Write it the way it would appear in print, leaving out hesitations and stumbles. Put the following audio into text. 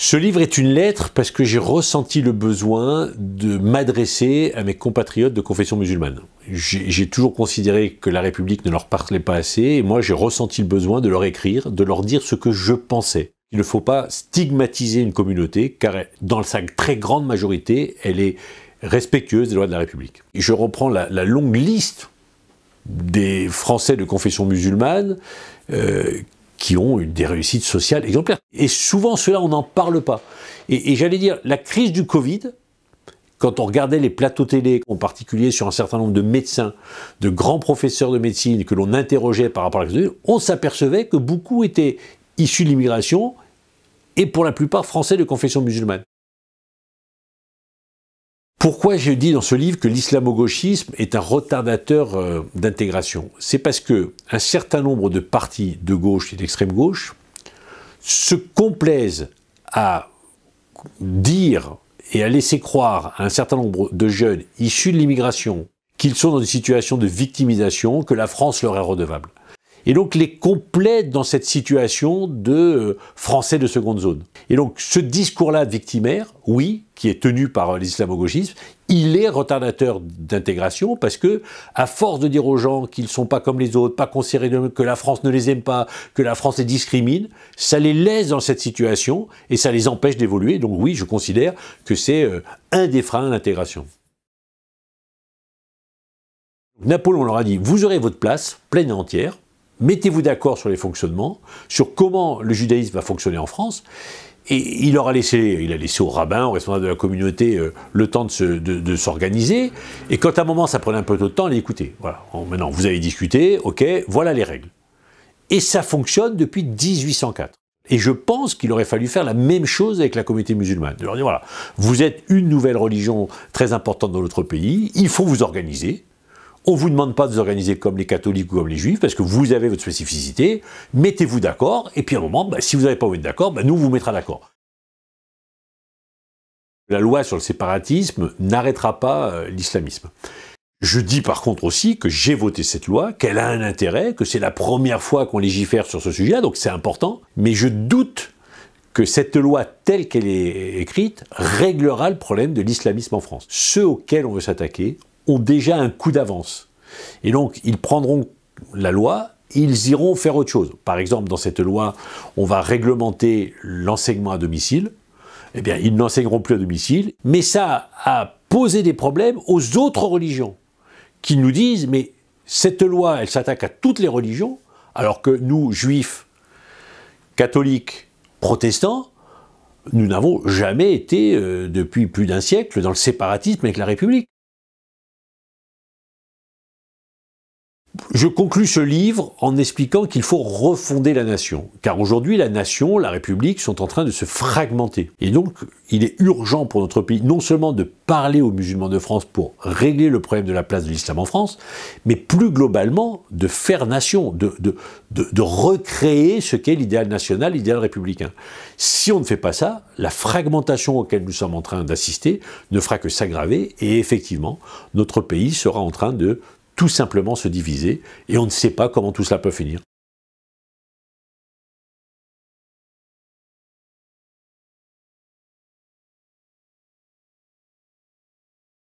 Ce livre est une lettre parce que j'ai ressenti le besoin de m'adresser à mes compatriotes de confession musulmane. J'ai toujours considéré que la République ne leur parlait pas assez, et moi j'ai ressenti le besoin de leur écrire, de leur dire ce que je pensais. Il ne faut pas stigmatiser une communauté, car dans sa très grande majorité, elle est respectueuse des lois de la République. Et je reprends la longue liste des Français de confession musulmane qui ont eu des réussites sociales exemplaires. Et souvent, ceux-là, on n'en parle pas. Et j'allais dire, la crise du Covid, quand on regardait les plateaux télé, en particulier sur un certain nombre de médecins, de grands professeurs de médecine que l'on interrogeait par rapport à la crise, on s'apercevait que beaucoup étaient issus de l'immigration et pour la plupart français de confession musulmane. Pourquoi je dis dans ce livre que l'islamo-gauchisme est un retardateur d'intégration? C'est parce que un certain nombre de partis de gauche et d'extrême gauche se complaisent à dire et à laisser croire à un certain nombre de jeunes issus de l'immigration qu'ils sont dans une situation de victimisation, que la France leur est redevable. Et donc les complètent dans cette situation de Français de seconde zone. Et donc ce discours-là de victimaire, oui, qui est tenu par l'islamo-gauchisme, il est retardateur d'intégration parce que, à force de dire aux gens qu'ils ne sont pas comme les autres, pas considérés, que la France ne les aime pas, que la France les discrimine, ça les laisse dans cette situation et ça les empêche d'évoluer. Donc oui, je considère que c'est un des freins à l'intégration. Napoléon leur a dit, vous aurez votre place pleine et entière, mettez-vous d'accord sur les fonctionnements, sur comment le judaïsme va fonctionner en France, et il a laissé aux rabbins, aux responsables de la communauté, le temps de s'organiser, et quand à un moment ça prenait un peu de temps, il a dit, écoutez, voilà, maintenant vous avez discuté, ok, voilà les règles. Et ça fonctionne depuis 1804. Et je pense qu'il aurait fallu faire la même chose avec la communauté musulmane. De leur dire, voilà, vous êtes une nouvelle religion très importante dans notre pays, il faut vous organiser. On ne vous demande pas de vous organiser comme les catholiques ou comme les juifs, parce que vous avez votre spécificité, mettez-vous d'accord, et puis à un moment, si vous n'avez pas envie d'être d'accord, nous vous mettra d'accord. La loi sur le séparatisme n'arrêtera pas l'islamisme. Je dis par contre aussi que j'ai voté cette loi, qu'elle a un intérêt, que c'est la première fois qu'on légifère sur ce sujet-là, donc c'est important, mais je doute que cette loi telle qu'elle est écrite réglera le problème de l'islamisme en France. Ceux auxquels on veut s'attaquer ont déjà un coup d'avance. Et donc, ils prendront la loi, ils iront faire autre chose. Par exemple, dans cette loi, on va réglementer l'enseignement à domicile. Eh bien, ils n'enseigneront plus à domicile, mais ça a posé des problèmes aux autres religions, qui nous disent, mais cette loi, elle s'attaque à toutes les religions, alors que nous, juifs, catholiques, protestants, nous n'avons jamais été, depuis plus d'un siècle, dans le séparatisme avec la République. Je conclus ce livre en expliquant qu'il faut refonder la nation. Car aujourd'hui, la nation, la République sont en train de se fragmenter. Et donc, il est urgent pour notre pays, non seulement de parler aux musulmans de France pour régler le problème de la place de l'islam en France, mais plus globalement, de faire nation, de recréer ce qu'est l'idéal national, l'idéal républicain. Si on ne fait pas ça, la fragmentation auquel nous sommes en train d'assister ne fera que s'aggraver, et effectivement, notre pays sera en train de tout simplement se diviser, et on ne sait pas comment tout cela peut finir.